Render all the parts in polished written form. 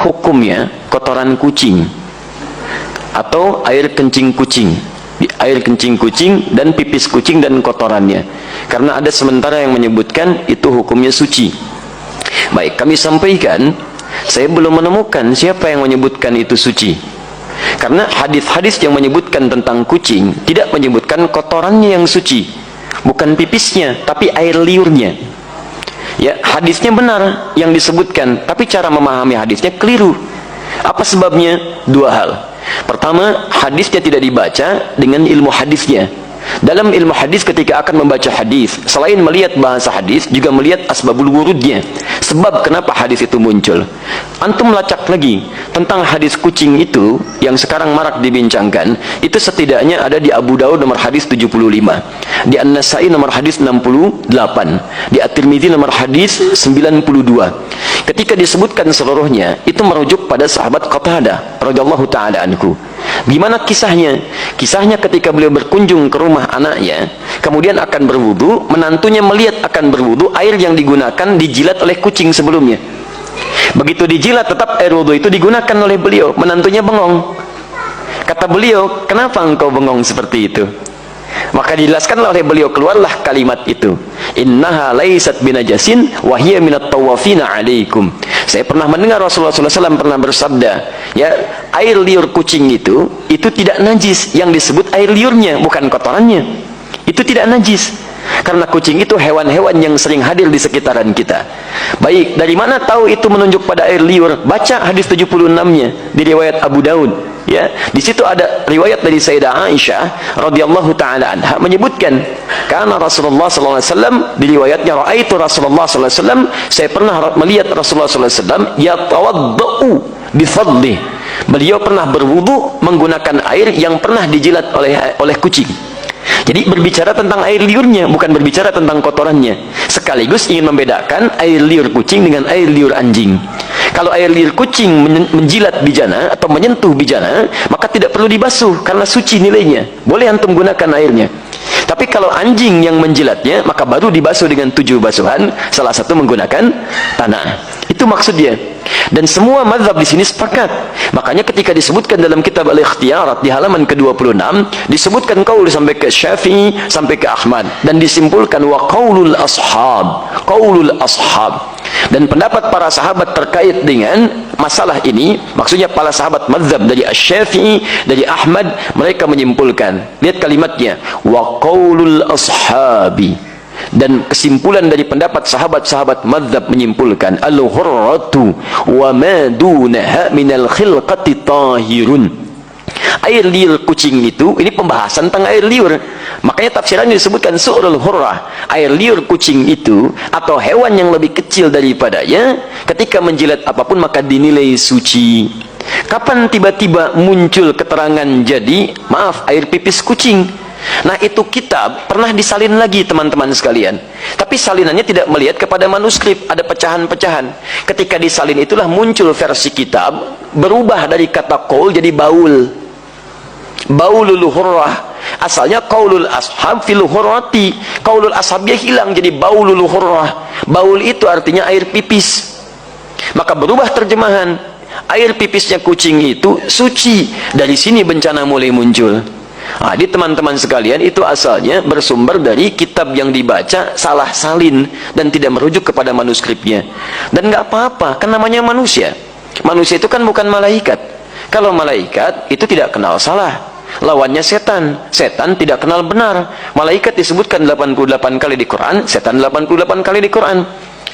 hukumnya kotoran kucing atau air kencing kucing, air kencing kucing dan pipis kucing dan kotorannya, karena ada sementara yang menyebutkan itu hukumnya suci. Baik, kami sampaikan, saya belum menemukan siapa yang menyebutkan itu suci, karena hadis-hadis yang menyebutkan tentang kucing tidak menyebutkan kotorannya yang suci, bukan pipisnya tapi air liurnya. Ya, hadisnya benar yang disebutkan, tapi cara memahami hadisnya keliru. Apa sebabnya? Dua hal. Pertama, hadisnya tidak dibaca dengan ilmu hadisnya. Dalam ilmu hadis ketika akan membaca hadis, selain melihat bahasa hadis, juga melihat asbabul wurudnya, sebab kenapa hadis itu muncul. Antum lacak lagi tentang hadis kucing itu yang sekarang marak dibincangkan, itu setidaknya ada di Abu Daud nomor hadis 75, di An-Nasai nomor hadis 68, di At-Tirmidzi nomor hadis 92. Ketika disebutkan seluruhnya, itu merujuk pada sahabat Qatadah radhiyallahu taala anhu. Gimana kisahnya? Kisahnya ketika beliau berkunjung ke rumah anaknya, kemudian akan berwudu, menantunya melihat akan berwudu, air yang digunakan dijilat oleh kucing sebelumnya. Begitu dijilat, tetap air wudu itu digunakan oleh beliau. Menantunya bengong. Kata beliau, kenapa engkau bengong seperti itu? Maka dijelaskanlah oleh beliau, keluarlah kalimat itu, innaha laysat binajasin wa hiya minat tawafina alaikum. Saya pernah mendengar Rasulullah SAW pernah bersabda, ya, air liur kucing itu tidak najis. Yang disebut air liurnya, bukan kotorannya. Itu tidak najis, karena kucing itu hewan-hewan yang sering hadir di sekitaran kita. Baik, dari mana tahu itu menunjuk pada air liur? Baca hadis 76-nya di riwayat Abu Daud. Ya, di situ ada riwayat dari Sayyidah Aisyah radhiyallahu taala anha menyebutkan, karena Rasulullah sallallahu alaihi wasallam, di riwayatnya raaitu Rasulullah sallallahu alaihi wasallam, saya pernah melihat Rasulullah sallallahu alaihi wasallam yatawaddau bi fadli. Beliau pernah berwudu menggunakan air yang pernah dijilat oleh kucing. Jadi berbicara tentang air liurnya, bukan berbicara tentang kotorannya. Sekaligus ingin membedakan air liur kucing dengan air liur anjing. Kalau air liur kucing menjilat bijana atau menyentuh bijana, maka tidak perlu dibasuh karena suci nilainya. Boleh antum gunakan airnya. Tapi kalau anjing yang menjilatnya, maka baru dibasuh dengan 7 basuhan, salah satu menggunakan tanah. Itu maksudnya. Dan semua mazhab di sini sepakat. Makanya ketika disebutkan dalam kitab Al-Ikhtiyarat di halaman ke-26, disebutkan qaul sampai ke Syafi'i, sampai ke Ahmad, dan disimpulkan wa qaulul ashab, qaulul ashab. Dan pendapat para sahabat terkait dengan masalah ini, maksudnya para sahabat mazhab dari Asy-Syafi'i, dari Ahmad, mereka menyimpulkan, lihat kalimatnya, wa qaulul ashabi. Dan kesimpulan dari pendapat sahabat-sahabat mazhab menyimpulkan, al-hurratu wa ma dunaha minal khilqati tahirun. Air liur kucing itu, ini pembahasan tentang air liur. Makanya tafsirannya disebutkan su'rul hurrah. Air liur kucing itu, atau hewan yang lebih kecil daripadanya, ketika menjilat apapun maka dinilai suci. Kapan tiba-tiba muncul keterangan jadi, maaf, air pipis kucing? Nah, itu kitab pernah disalin lagi teman-teman sekalian, tapi salinannya tidak melihat kepada manuskrip, ada pecahan-pecahan. Ketika disalin itulah muncul versi kitab, berubah dari kata qaul jadi baul, baulul hurrah. Asalnya qaulul ashab fil hurrati, qaulul ashabnya hilang jadi baulul hurrah. Baul itu artinya air pipis. Maka berubah terjemahan, air pipisnya kucing itu suci. Dari sini bencana mulai muncul. Nah, di teman-teman sekalian, itu asalnya bersumber dari kitab yang dibaca salah salin dan tidak merujuk kepada manuskripnya. Dan nggak apa-apa, kan namanya manusia. Manusia itu kan bukan malaikat. Kalau malaikat itu tidak kenal salah, lawannya setan. Setan tidak kenal benar. Malaikat disebutkan 88 kali di Quran, setan 88 kali di Quran.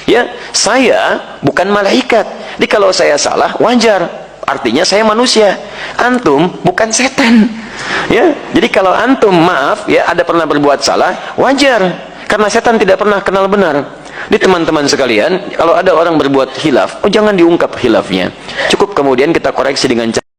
Ya, saya bukan malaikat. Jadi kalau saya salah wajar, artinya saya manusia. Antum bukan setan. Ya, jadi kalau antum maaf ya, ada pernah berbuat salah, wajar, karena setan tidak pernah kenal benar. Di teman-teman sekalian, kalau ada orang berbuat khilaf, jangan diungkap khilafnya, cukup kemudian kita koreksi dengan cara